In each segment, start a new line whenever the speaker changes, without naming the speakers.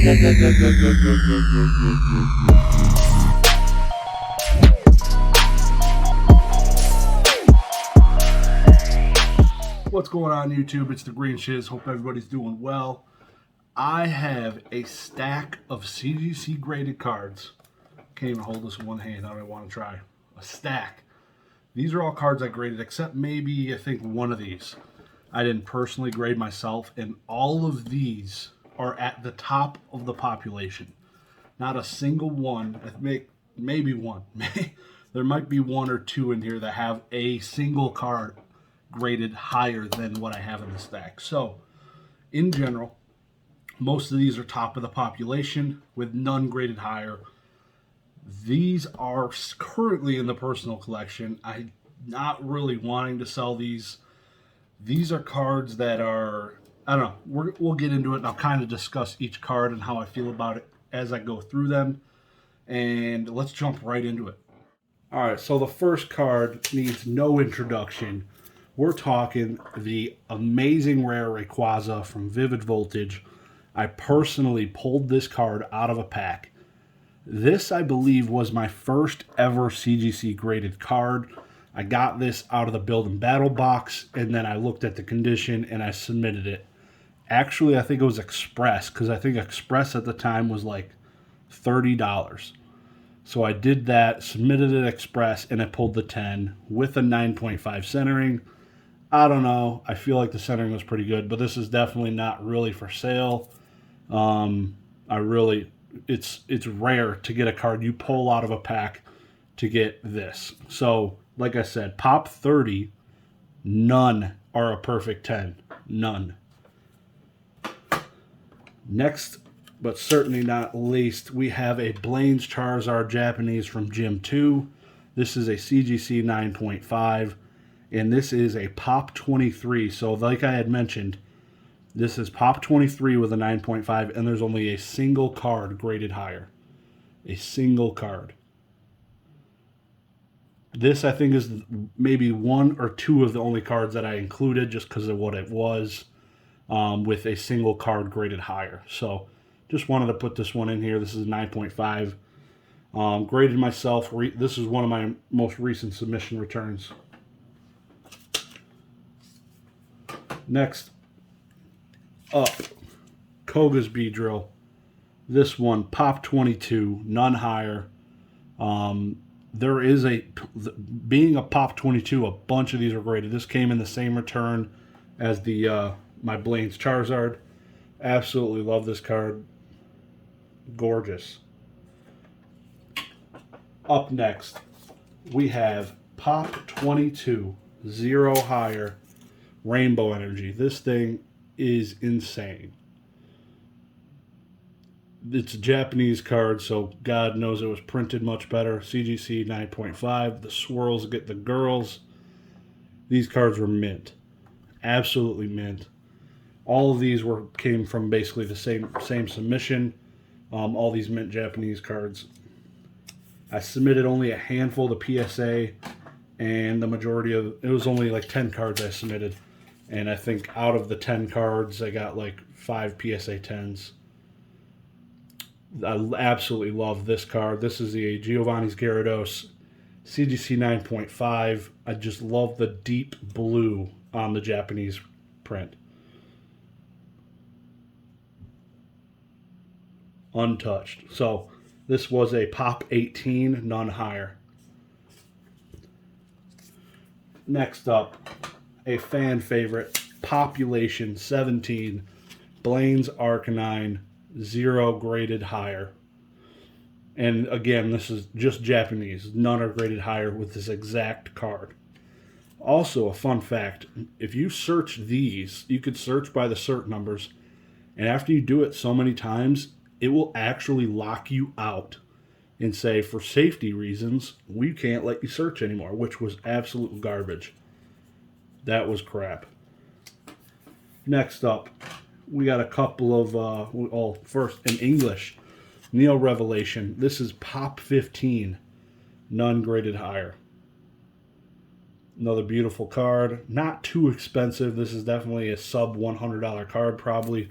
What's going on YouTube? It's the Green Shiz. Hope everybody's doing well. I have a stack of CGC graded cards. Can't even hold this in one hand. I don't want to try. A stack. These are all cards I graded except maybe I think one of these. I didn't personally grade myself, and all of these are at the top of the population. Not a single one. Maybe one. There might be one or two in here that have a single card graded higher than what I have in the stack. So, in general, most of these are top of the population with none graded higher. These are currently in the personal collection. I'm not really wanting to sell these. These are cards that are, I don't know, we'll get into it and I'll kind of discuss each card and how I feel about it as I go through them. And let's jump right into it. Alright, so the first card needs no introduction. We're talking the amazing rare Rayquaza from Vivid Voltage. I personally pulled this card out of a pack. This, I believe, was my first ever CGC graded card. I got this out of the Build and Battle box, and then I looked at the condition and I submitted it. Actually, I think it was Express, because I think Express at the time was like $30. So I did that, submitted it Express, and I pulled the 10 with a 9.5 centering. I don't know. I feel like the centering was pretty good, but this is definitely not really for sale. It's rare to get a card you pull out of a pack to get this. So, like I said, Pop 30, none are a perfect 10. None. Next, but certainly not least, we have a Blaine's Charizard Japanese from Gym 2. This is a CGC 9.5. And this is a Pop 23. So like I had mentioned, this is Pop 23 with a 9.5, and there's only a single card graded higher. A single card. This, I think, is maybe one or two of the only cards that I included just because of what it was, with a single card graded higher. So just wanted to put this one in here. This is 9.5. Graded myself. This is one of my most recent submission returns. Next up, Koga's Beedrill. This one, Pop 22, none higher. There is being a Pop 22, a bunch of these are graded. This came in the same return as the my Blaine's Charizard. Absolutely love this card. Gorgeous. Up next, we have Pop 22, 0 higher. Rainbow Energy. This thing is insane. It's a Japanese card, so God knows it was printed much better. CGC 9.5. The swirls get the girls. These cards were mint. Absolutely mint. All of these came from basically the same submission. All these mint Japanese cards. I submitted only a handful to PSA, and the majority of it was only like 10 cards I submitted. And I think out of the 10 cards, I got like 5 PSA 10s. I absolutely love this card. This is the Giovanni's Gyarados CGC 9.5. I just love the deep blue on the Japanese print. Untouched. So this was a Pop 18, none higher. Next up, a fan favorite, Population 17, Blaine's Arcanine, 0 graded higher. And again, this is just Japanese. None are graded higher with this exact card. Also, a fun fact, if you search these, you could search by the cert numbers, and after you do it so many times, it will actually lock you out and say, for safety reasons, we can't let you search anymore, which was absolute garbage. That was crap. Next up, we got a couple of, first in English, Neo Revelation. This is Pop 15, none graded higher. Another beautiful card. Not too expensive. This is definitely a sub $100 card, probably.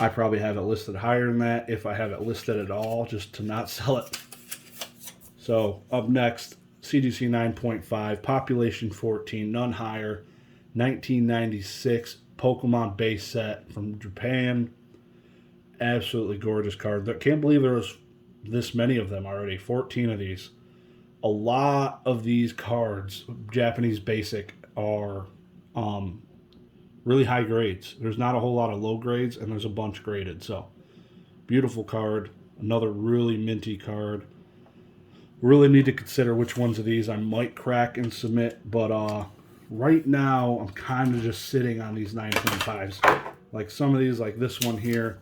I probably have it listed higher than that if I have it listed at all, just to not sell it. So up next, CGC 9.5, population 14, none higher, 1996 Pokemon base set from Japan. Absolutely gorgeous card. Can't believe there was this many of them already. 14 of these. A lot of these cards, Japanese basic, are really high grades. There's not a whole lot of low grades, and there's a bunch graded. So, beautiful card. Another really minty card. Really need to consider which ones of these I might crack and submit, but right now I'm kind of just sitting on these 9.5s. Like some of these, like this one here.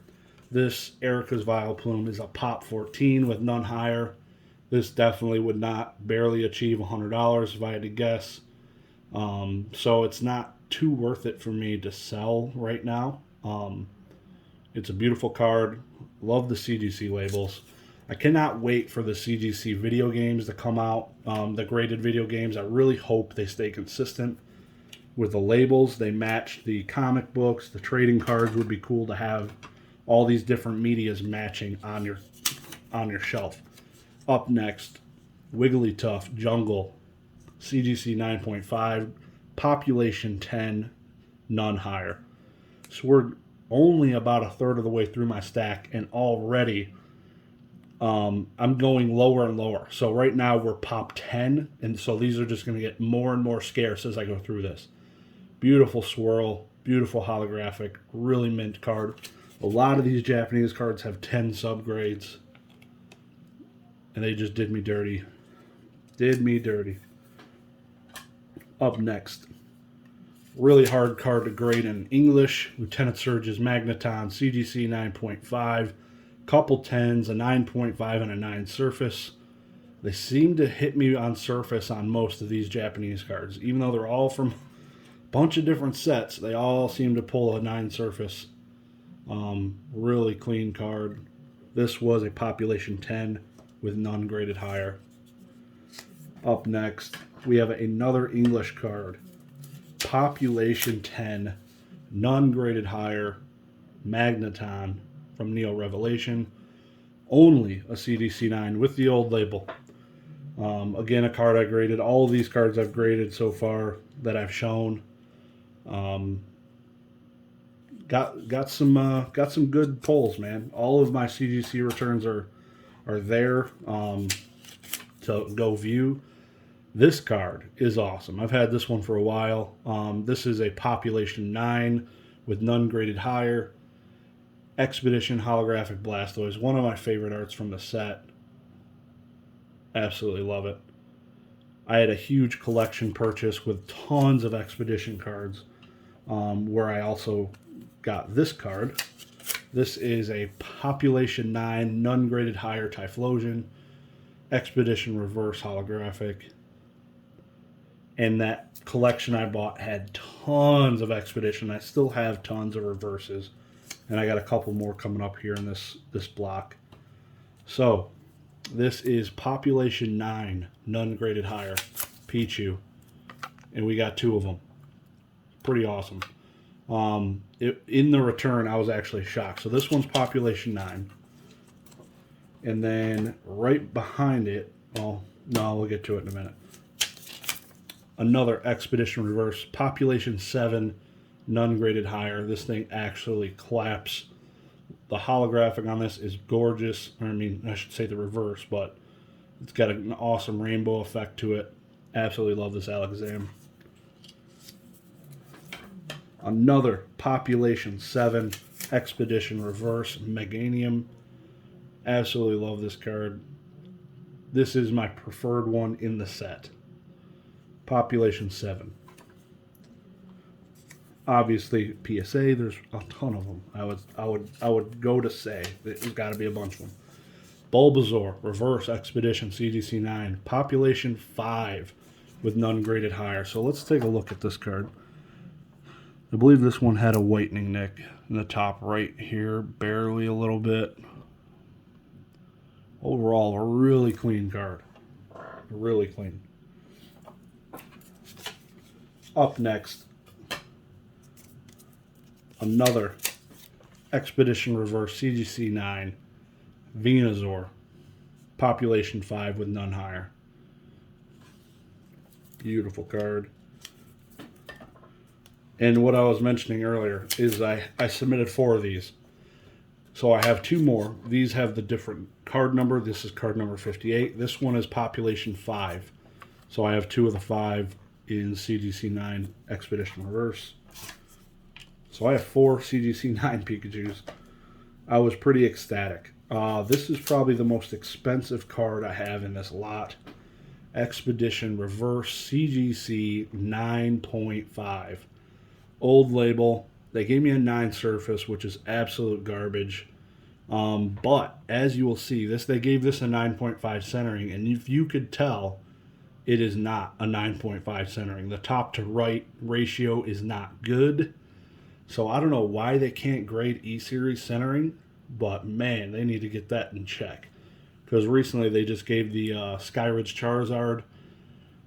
This Erica's Vileplume is a pop 14 with none higher. This definitely would not barely achieve $100 if I had to guess. So it's not too worth it for me to sell right now. It's a beautiful card. Love the CGC labels. I cannot wait for the CGC video games to come out, the graded video games. I really hope they stay consistent with the labels. They match the comic books. The trading cards would be cool to have all these different medias matching on your shelf. Up next, Wigglytuff Jungle, CGC 9.5, population 10, none higher. So we're only about a third of the way through my stack, and already I'm going lower and lower. So right now we're pop 10, and so these are just going to get more and more scarce as I go through this. Beautiful swirl, beautiful holographic, really mint card. A lot of these Japanese cards have 10 subgrades, and they just did me dirty. Did me dirty. Up next, really hard card to grade in English. Lieutenant Surge's Magneton, CGC 9.5. Couple 10s, a 9.5, and a 9 surface. They seem to hit me on surface on most of these Japanese cards. Even though they're all from a bunch of different sets, they all seem to pull a 9 surface. Really clean card. This was a population 10 with none graded higher. Up next, we have another English card. Population 10, none graded higher, Magneton from Neo Revelation. Only a CDC 9 with the old label. Again, a card I graded. All of these cards I've graded so far that I've shown. Got some good pulls, man. All of my CGC returns are there to go view. This card is awesome. I've had this one for a while. This is a population 9 with none graded higher. Expedition Holographic Blastoise. One of my favorite arts from the set. Absolutely love it. I had a huge collection purchase with tons of Expedition cards, where I also got this card. This is a population 9, none graded higher Typhlosion. Expedition Reverse Holographic. And that collection I bought had tons of Expedition. I still have tons of reverses. And I got a couple more coming up here in this block. So, this is population 9, none graded higher, Pichu. And we got 2 of them. Pretty awesome. In the return, I was actually shocked. So this one's population 9. And then right behind it, well, no, we'll get to it in a minute. Another Expedition Reverse, population 7, none graded higher. This thing actually claps. The holographic on this is gorgeous. I mean, I should say the reverse, but it's got an awesome rainbow effect to it. Absolutely love this Alakazam. Another population 7 Expedition Reverse Meganium. Absolutely love this card. This is my preferred one in the set. Population 7. Obviously, PSA. There's a ton of them. I would go to say there's got to be a bunch of them. Bulbasaur Reverse Expedition CGC 9. Population 5 with none graded higher. So let's take a look at this card. I believe this one had a whitening nick in the top right here, barely a little bit. Overall, a really clean card. Really clean. Up next, another Expedition Reverse CGC 9 Venusaur, population 5 with none higher. Beautiful card. And what I was mentioning earlier is I submitted 4 of these. So I have 2 more. These have the different card number. This is card number 58. This one is population 5. So I have 2 of the 5 in CGC 9 Expedition Reverse. So I have 4 CGC 9 Pikachus. I was pretty ecstatic. This is probably the most expensive card I have in this lot. Expedition Reverse CGC 9.5. Old label. They gave me a 9 surface, which is absolute garbage. But as you will see, they gave this a 9.5 centering, and if you could tell, it is not a 9.5 centering. The top to right ratio is not good. So I don't know why they can't grade E-Series centering, but man, they need to get that in check. Because recently they just gave the Skyridge Charizard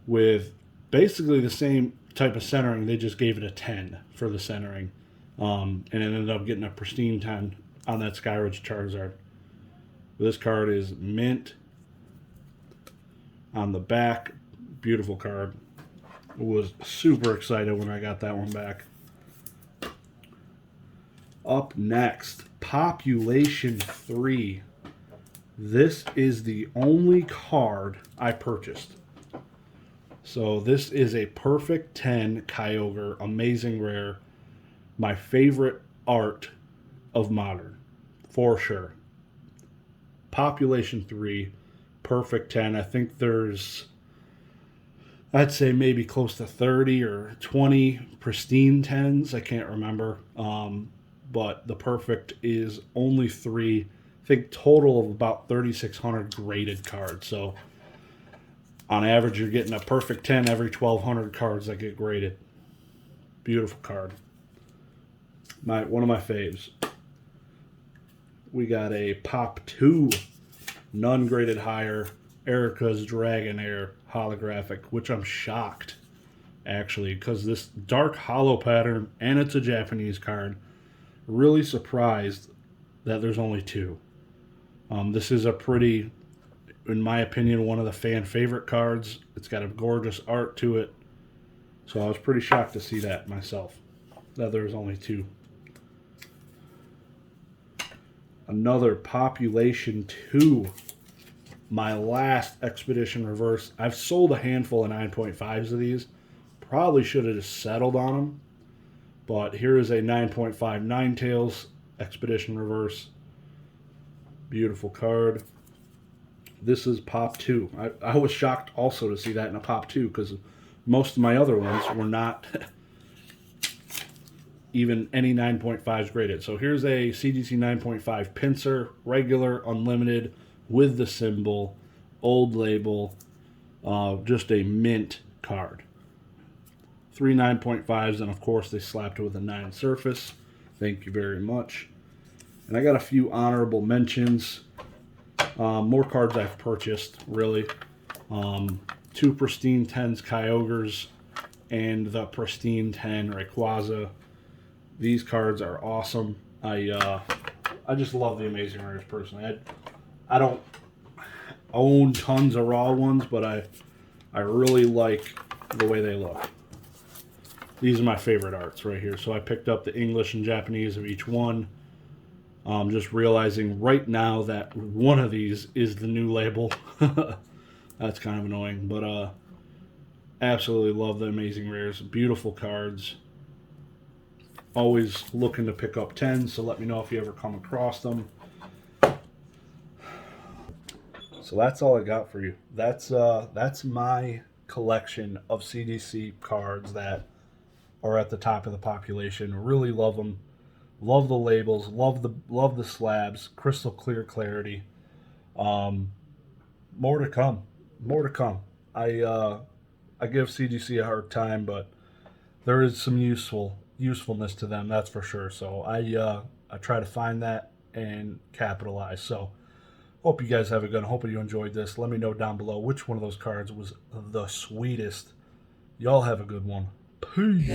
with basically the same type of centering. They just gave it a 10 for the centering. And it ended up getting a pristine 10 on that Skyridge Charizard. This card is mint on the back. Beautiful card. Was super excited when I got that one back. Up next, Population 3. This is the only card I purchased. So this is a perfect 10 Kyogre, amazing rare. My favorite art of Modern, for sure. Population 3, perfect 10. I think there's, I'd say maybe close to 30 or 20 pristine 10s. I can't remember. But the perfect is only 3. I think total of about 3,600 graded cards. So on average, you're getting a perfect 10 every 1,200 cards that get graded. Beautiful card. One of my faves. We got a Pop 2, none graded higher, Erica's Dragonair holographic, which I'm shocked, actually, because this dark hollow pattern, and it's a Japanese card. Really surprised that there's only 2. This is a pretty, in my opinion, one of the fan favorite cards. It's got a gorgeous art to it. So I was pretty shocked to see that myself, that there's only 2. Another Population 2. My last Expedition Reverse. I've sold a handful of 9.5s of these. Probably should have just settled on them. But here is a 9.5 Ninetales Expedition Reverse. Beautiful card. This is Pop 2. I was shocked also to see that in a Pop 2 because most of my other ones were not even any 9.5s graded. So here's a CGC 9.5 Pinsir, regular, unlimited, with the symbol, old label, just a mint card. 3 9.5s, and of course they slapped it with a 9 surface. Thank you very much. And I got a few honorable mentions. More cards I've purchased, really. 2 pristine 10s Kyogres and the pristine 10 Rayquaza. These cards are awesome. I just love the Amazing Rares personally. I don't own tons of raw ones, but I really like the way they look. These are my favorite arts right here. So I picked up the English and Japanese of each one. Just realizing right now that one of these is the new label. That's kind of annoying, but absolutely love the Amazing Rares. Beautiful cards. Always looking to pick up 10s, so let me know if you ever come across them. So that's all I got for you. That's my collection of CGC cards that are at the top of the population. Really love them. Love the labels. Love the slabs. Crystal clear clarity. More to come. More to come. I give CGC a hard time, but there is some usefulness to them, that's for sure. So I try to find that and capitalize. So hope you guys have a good one. Hope you enjoyed this. Let me know down below which one of those cards was the sweetest. Y'all have a good one. Peace.